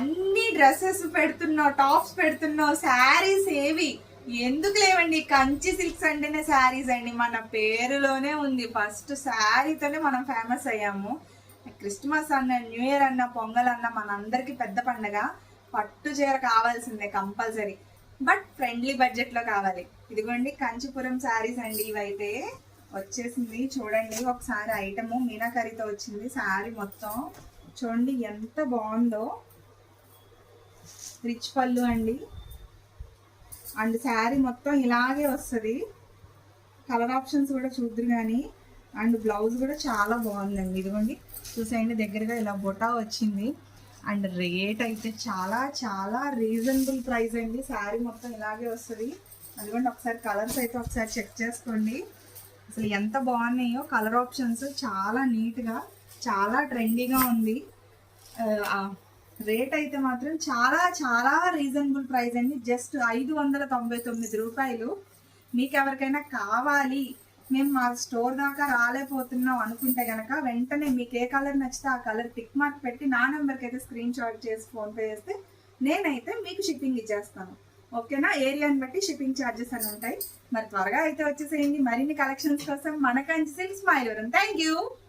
అన్ని డ్రెస్సెస్ పెడుతున్నావు, టాప్స్ పెడుతున్నావు, శారీస్ ఏవి ఎందుకు లేవండి? కంచి సిల్క్స్ అంటేనే శారీస్ అండి, మన పేరులోనే ఉంది. ఫస్ట్ శారీతోనే మనం ఫేమస్ అయ్యాము. క్రిస్మస్ అన్న, న్యూ ఇయర్ అన్న, పొంగల్ అన్న మనందరికి పెద్ద పండగ. పట్టు చీర కావాల్సిందే కంపల్సరీ, బట్ ఫ్రెండ్లీ బడ్జెట్ లో కావాలి. ఇదిగోండి కంచిపురం శారీస్ అండి. ఇవైతే వచ్చేసింది చూడండి ఒకసారి. ఐటమ్ మీనాకరితో వచ్చింది శారీ మొత్తం. చూడండి ఎంత బాగుందో. రిచ్ పళ్ళు అండి, అండ్ శారీ మొత్తం ఇలాగే వస్తుంది. కలర్ ఆప్షన్స్ కూడా చూద్దరు కానీ. అండ్ బ్లౌజ్ కూడా చాలా బాగుందండి. ఇదిగోండి చూసేయండి దగ్గరగా, ఇలా బొటా వచ్చింది. అండ్ రేట్ అయితే చాలా చాలా రీజనబుల్ ప్రైస్ అండి. శారీ మొత్తం ఇలాగే వస్తుంది. అదిగోండి ఒకసారి కలర్స్ అయితే ఒకసారి చెక్ చేసుకోండి. అసలు ఎంత బాగున్నాయో కలర్ ఆప్షన్స్, చాలా నీట్గా, చాలా ట్రెండీగా ఉంది. రేట్ అయితే మాత్రం చాలా చాలా రీజనబుల్ ప్రైస్ అండి. జస్ట్ 599 రూపాయలు. మీకు ఎవరికైనా కావాలి, మేము మా స్టోర్ దాకా రాలేకపోతున్నాం అనుకుంటే కనుక వెంటనే మీకు ఏ కలర్ నచ్చితే ఆ కలర్ టిక్ మార్క్ పెట్టి నా నెంబర్కి అయితే స్క్రీన్ షాట్ చేసి ఫోన్పే చేస్తే నేనైతే మీకు షిప్పింగ్ ఇచ్చేస్తాను. ఓకేనా? ఏరియాని బట్టి షిప్పింగ్ ఛార్జెస్ అని ఉంటాయి. మరి త్వరగా అయితే వచ్చేసేయండి. మరిన్ని కలెక్షన్స్ కోసం మన Kanchi silks Mylavaram. Thank you.